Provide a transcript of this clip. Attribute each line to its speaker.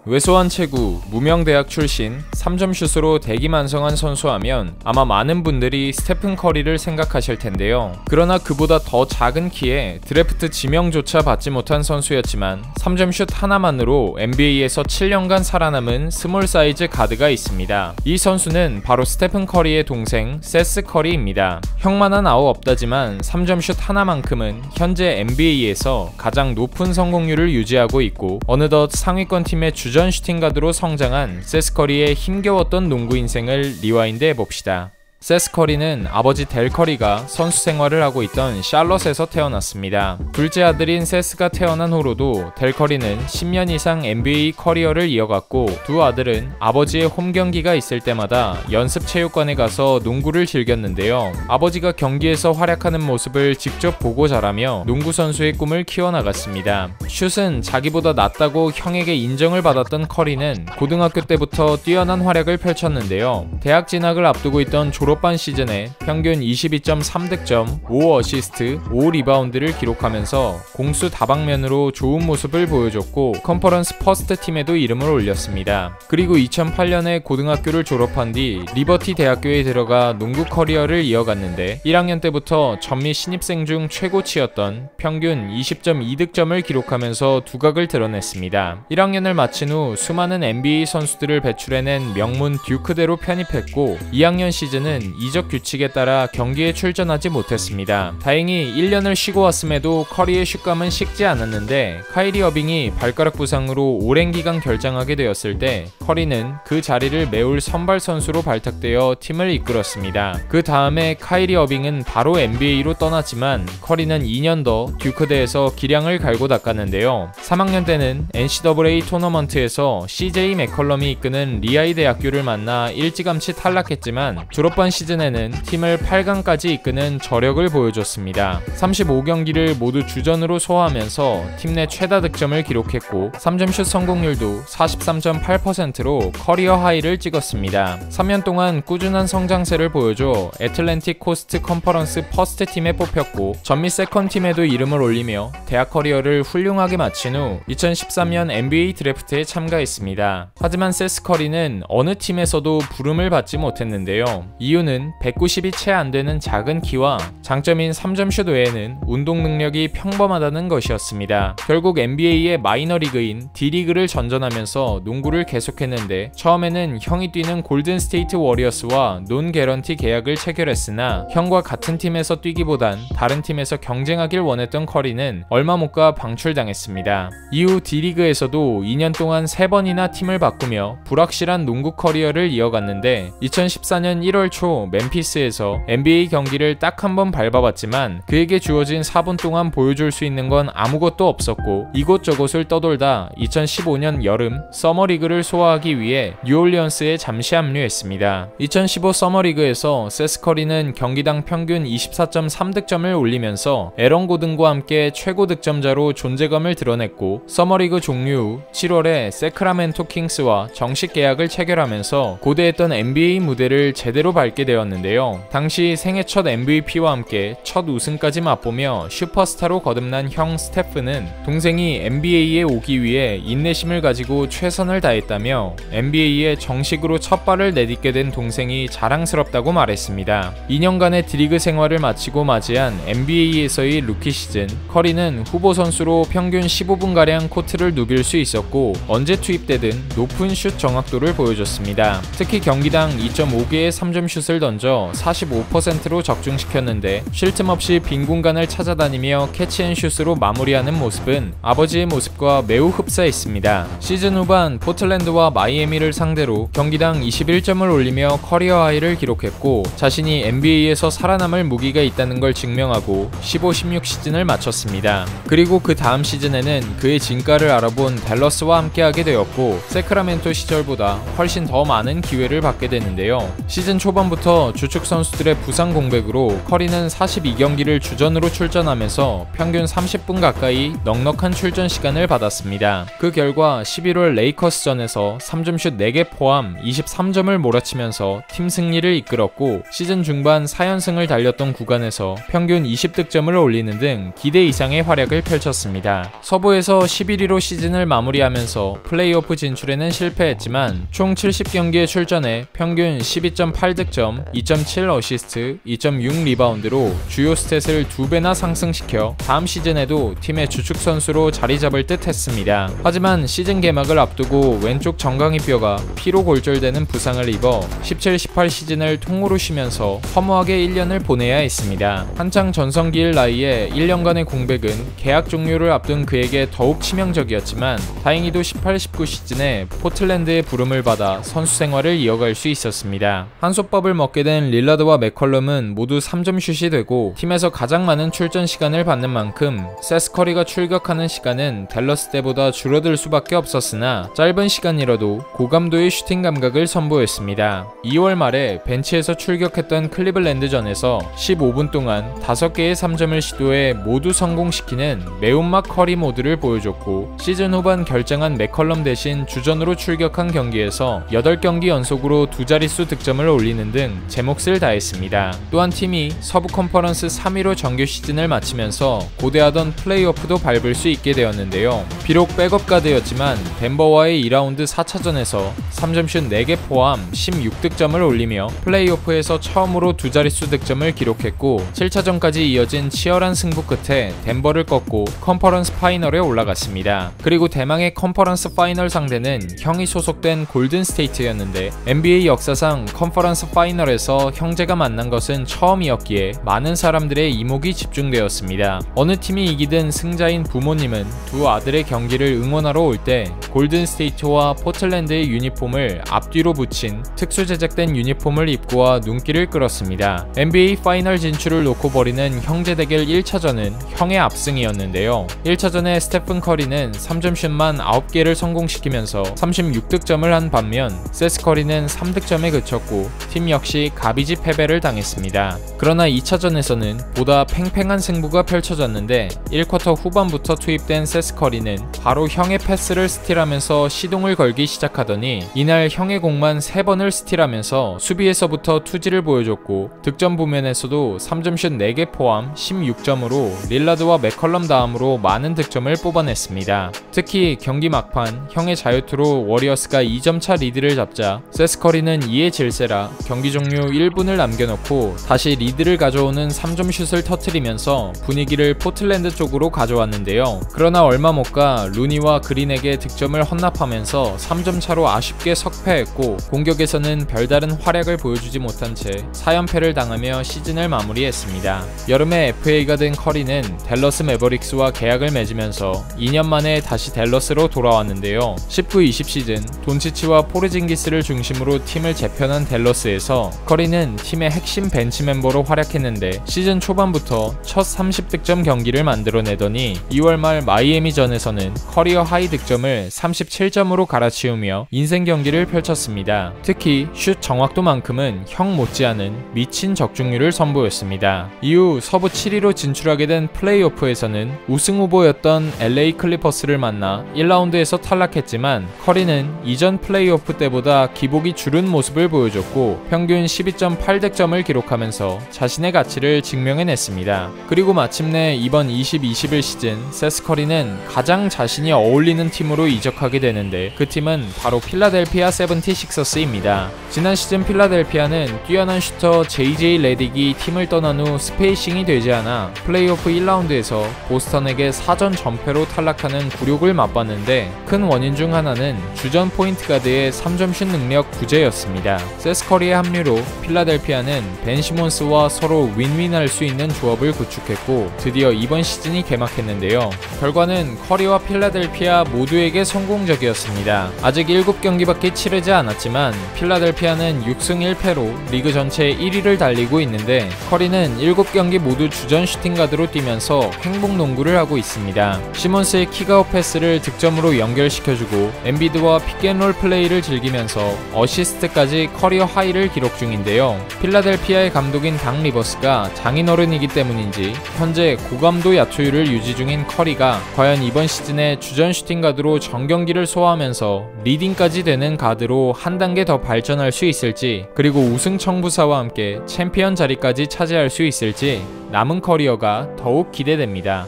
Speaker 1: 외소한 체구, 무명 대학 출신, 3점 슛으로 대기만성한 선수하면 아마 많은 분들이 스테픈 커리를 생각하실 텐데요. 그러나 그보다 더 작은 키에 드래프트 지명조차 받지 못한 선수였지만 3점 슛 하나만으로 NBA에서 7년간 살아남은 스몰 사이즈 가드가 있습니다. 이 선수는 바로 스테픈 커리의 동생 세스 커리입니다. 형만한 아우 없다지만 3점 슛 하나만큼은 현재 NBA에서 가장 높은 성공률을 유지하고 있고 어느덧 상위권 팀의 주전 슈팅 가드로 성장한 세스 커리의 힘겨웠던 농구 인생을 리와인드 해봅시다. 세스 커리는 아버지 델 커리가 선수 생활을 하고 있던 샬럿에서 태어났습니다. 둘째 아들인 세스가 태어난 후로도 델 커리는 10년 이상 NBA 커리어를 이어갔고 두 아들은 아버지의 홈 경기가 있을 때마다 연습 체육관에 가서 농구를 즐겼는데요. 아버지가 경기에서 활약하는 모습을 직접 보고 자라며 농구 선수의 꿈을 키워나갔습니다. 슛은 자기보다 낫다고 형에게 인정을 받았던 커리는 고등학교 때부터 뛰어난 활약을 펼쳤는데요. 대학 진학을 앞두고 있던 졸업반 시즌에 평균 22.3득점, 5어시스트, 5리바운드를 기록하면서 공수 다방면으로 좋은 모습을 보여줬고 컨퍼런스 퍼스트 팀에도 이름을 올렸습니다. 그리고 2008년에 고등학교를 졸업한 뒤 리버티 대학교에 들어가 농구 커리어를 이어갔는데 1학년 때부터 전미 신입생 중 최고치였던 평균 20.2득점을 기록하면서 두각을 드러냈습니다. 1학년을 마친 후 수많은 NBA 선수들을 배출해낸 명문 듀크대로 편입했고 2학년 시즌은 이적 규칙에 따라 경기에 출전하지 못했습니다. 다행히 1년을 쉬고 왔음에도 커리의 슛감은 식지 않았는데 카이리 어빙이 발가락 부상으로 오랜 기간 결장하게 되었을 때 커리는 그 자리를 메울 선발 선수로 발탁되어 팀을 이끌었습니다. 그 다음에 카이리 어빙은 바로 NBA로 떠났지만 커리는 2년 더 듀크대에서 기량을 갈고 닦았는데요. 3학년 때는 NCAA 토너먼트에서 CJ 맥컬럼이 이끄는 리아이 대학교를 만나 일찌감치 탈락했지만 졸업반 시즌에는 팀을 8강까지 이끄는 저력을 보여줬습니다. 35경기를 모두 주전으로 소화하면서 팀 내 최다 득점을 기록했고 3점 슛 성공률도 43.8%로 커리어 하이를 찍었습니다. 3년 동안 꾸준한 성장세를 보여줘 애틀랜틱 코스트 컨퍼런스 퍼스트 팀에 뽑혔고 전미 세컨 팀에도 이름을 올리며 대학 커리어를 훌륭하게 마친 후 2013년 NBA 드래프트에 참가했습니다. 하지만 세스 커리는 어느 팀에서도 부름을 받지 못했는데요. 이유는 190이 채 안되는 작은 키와 장점인 3점슛 외에는 운동 능력이 평범하다는 것이었습니다. 결국 NBA의 마이너리그인 D리그를 전전하면서 농구를 계속했는데 처음에는 형이 뛰는 골든스테이트 워리어스와 논 개런티 계약을 체결했으나 형과 같은 팀에서 뛰기보단 다른 팀에서 경쟁하길 원했던 커리는 얼마 못 가 방출당했습니다. 이후 D리그에서도 2년 동안 3번이나 팀을 바꾸며 불확실한 농구 커리어를 이어갔는데 2014년 1월 초 멤피스에서 NBA 경기를 딱 한 번 밟아봤지만 그에게 주어진 4분 동안 보여줄 수 있는 건 아무것도 없었고 이곳저곳을 떠돌다 2015년 여름 서머리그를 소화하기 위해 뉴올리언스에 잠시 합류했습니다. 2015 서머리그에서 세스 커리는 경기당 평균 24.3득점을 올리면서 에런 고든과 함께 최고 득점자로 존재감을 드러냈고 서머리그 종료 후 7월에 세크라멘토 킹스와 정식 계약을 체결하면서 고대했던 NBA 무대를 제대로 밟게 되었는데요. 당시 생애 첫 MVP와 함께 첫 우승까지 맛보며 슈퍼스타로 거듭난 형 스테프는 동생이 NBA에 오기 위해 인내심을 가지고 최선을 다했다며 NBA에 정식으로 첫 발을 내딛게 된 동생이 자랑스럽다고 말했습니다. 2년간의 D리그 생활을 마치고 맞이한 NBA에서의 루키 시즌, 커리는 후보 선수로 평균 15분가량 코트를 누빌 수 있었고 언제 투입되든 높은 슛 정확도를 보여줬습니다. 특히 경기당 2.5개의 3점 슛을 던져 45%로 적중시켰는데 쉴 틈 없이 빈 공간을 찾아다니며 캐치앤슛으로 마무리하는 모습은 아버지의 모습과 매우 흡사했습니다. 시즌 후반 포틀랜드와 마이애미를 상대로 경기당 21점을 올리며 커리어 하이를 기록했고 자신이 NBA에서 살아남을 무기가 있다는 걸 증명하고 15-16 시즌을 마쳤습니다. 그리고 그 다음 시즌에는 그의 진가를 알아본 댈러스와 함께하게 되었고 세크라멘토 시절보다 훨씬 더 많은 기회를 받게 되는데요. 시즌 초반부터 후반부터 주축 선수들의 부상 공백으로 커리는 42경기를 주전으로 출전하면서 평균 30분 가까이 넉넉한 출전 시간을 받았습니다. 그 결과 11월 레이커스전에서 3점슛 4개 포함 23점을 몰아치면서 팀 승리를 이끌었고, 시즌 중반 4연승을 달렸던 구간에서 평균 20득점을 올리는 등 기대 이상의 활약을 펼쳤습니다. 서부에서 11위로 시즌을 마무리하면서 플레이오프 진출에는 실패했지만 총 70경기에 출전해 평균 12.8득점, 2.7 어시스트, 2.6 리바운드로 주요 스탯을 2배나 상승시켜 다음 시즌에도 팀의 주축 선수로 자리 잡을 듯 했습니다. 하지만 시즌 개막을 앞두고 왼쪽 정강이뼈가 피로 골절되는 부상을 입어 17-18 시즌을 통으로 쉬면서 허무하게 1년을 보내야 했습니다. 한창 전성기일 나이에 1년간의 공백은 계약 종료를 앞둔 그에게 더욱 치명적이었지만 다행히도 18-19 시즌에 포틀랜드의 부름을 받아 선수 생활을 이어갈 수 있었습니다. 한솥밥을 먹게 된 릴라드와 맥컬럼은 모두 3점 슛이 되고 팀에서 가장 많은 출전 시간을 받는 만큼 세스 커리가 출격하는 시간은 댈러스 때보다 줄어들 수밖에 없었으나 짧은 시간이라도 고감도의 슈팅 감각을 선보였습니다. 2월 말에 벤치에서 출격했던 클리블랜드전에서 15분 동안 5개의 3점을 시도해 모두 성공시키는 매운맛 커리 모드를 보여줬고, 시즌 후반 결정한 맥컬럼 대신 주전으로 출격한 경기에서 8경기 연속으로 두 자릿수 득점을 올리는 등 제 몫을 다했습니다. 또한 팀이 서부 컨퍼런스 3위로 정규 시즌을 마치면서 고대하던 플레이오프도 밟을 수 있게 되었는데요. 비록 백업 가드였지만 덴버와의 2라운드 4차전에서 3점슛 4개 포함 16득점을 올리며 플레이오프에서 처음으로 두 자릿수 득점을 기록했고, 7차전까지 이어진 치열한 승부 끝에 덴버를 꺾고 컨퍼런스 파이널에 올라갔습니다. 그리고 대망의 컨퍼런스 파이널 상대는 형이 소속된 골든 스테이트였는데, NBA 역사상 컨퍼런스 파이널에서 형제가 만난 것은 처음이었기에 많은 사람들의 이목이 집중되었습니다. 어느 팀이 이기든 승자인 부모님은 두 아들의 경기를 응원하러 올 때 골든 스테이트와 포틀랜드의 유니폼을 앞뒤로 붙인 특수 제작된 유니폼을 입고 와 눈길을 끌었습니다. NBA 파이널 진출을 놓고 벌이는 형제 대결 1차전은 형의 압승이었는데요. 1차전에 스테픈 커리는 3점슛만 9개를 성공시키면서 36득점을 한 반면 세스 커리는 3득점에 그쳤고 팀 역시 가비지 패배를 당했습니다. 그러나 2차전에서는 보다 팽팽한 승부가 펼쳐졌는데 1쿼터 후반부터 투입된 세스 커리는 바로 형의 패스를 스틸하면서 시동을 걸기 시작하더니 이날 형의 공만 3번을 스틸하면서 수비에서부터 투지를 보여줬고, 득점 부면에서도 3점슛 4개 포함 16점으로 릴라드와 맥컬럼 다음으로 많은 득점을 뽑아냈습니다. 특히 경기 막판 형의 자유투로 워리어스가 2점차 리드를 잡자 세스 커리는 이에 질세라 경기 종료 1분을 남겨놓고 다시 리드를 가져오는 3점 슛을 터뜨리면서 분위기를 포틀랜드 쪽으로 가져왔는데요. 그러나 얼마 못 가 루니와 그린에게 득점을 헌납하면서 3점 차로 아쉽게 석패했고, 공격에서는 별다른 활약을 보여주지 못한 채 4연패를 당하며 시즌을 마무리했습니다. 여름에 FA가 된 커리는 댈러스 매버릭스와 계약을 맺으면서 2년 만에 다시 댈러스로 돌아왔는데요. 19-20 시즌 돈치치와 포르징기스를 중심으로 팀을 재편한 댈러스에서 커리는 팀의 핵심 벤치 멤버로 활약했는데 시즌 초반부터 첫 30득점 경기를 만들어내더니 2월 말 마이애미전에서는 커리어 하이 득점을 37점으로 갈아치우며 인생 경기를 펼쳤습니다. 특히 슛 정확도만큼은 형 못지않은 미친 적중률을 선보였습니다. 이후 서부 7위로 진출하게 된 플레이오프에서는 우승 후보였던 LA 클리퍼스를 만나 1라운드에서 탈락했지만 커리는 이전 플레이오프 때보다 기복이 줄은 모습을 보여줬고 평균 12.8득점을 기록하면서 자신의 가치를 증명해냈습니다. 그리고 마침내 이번 20-21 시즌 세스 커리는 가장 자신이 어울리는 팀으로 이적하게 되는데 그 팀은 바로 필라델피아 76서스입니다. 지난 시즌 필라델피아는 뛰어난 슈터 JJ 레딕이 팀을 떠난 후 스페이싱이 되지 않아 플레이오프 1라운드에서 보스턴에게 4전 전패로 탈락하는 굴욕을 맛봤는데 큰 원인 중 하나는 주전 포인트 가드의 3점슛 능력 부재였습니다. 세스 커리의 합류로 필라델피아는 벤 시몬스와 서로 윈윈할 수 있는 조합을 구축했고 드디어 이번 시즌이 개막했는데요. 결과는 커리와 필라델피아 모두에게 성공적이었습니다. 아직 7경기밖에 치르지 않았지만 필라델피아는 6승 1패로 리그 전체 1위를 달리고 있는데 커리는 7경기 모두 주전 슈팅가드로 뛰면서 행복농구를 하고 있습니다. 시몬스의 킥아웃 패스를 득점으로 연결시켜주고 엔비드와 픽앤롤 플레이를 즐기면서 어시스트까지 커리어 하이를 기록 기록 중인데요. 필라델피아의 감독인 닥 리버스가 장인어른이기 때문인지 현재 고감도 야투율을 유지 중인 커리가 과연 이번 시즌에 주전 슈팅 가드로 전경기를 소화하면서 리딩까지 되는 가드로 한 단계 더 발전할 수 있을지, 그리고 우승 청부사와 함께 챔피언 자리까지 차지할 수 있을지 남은 커리어가 더욱 기대됩니다.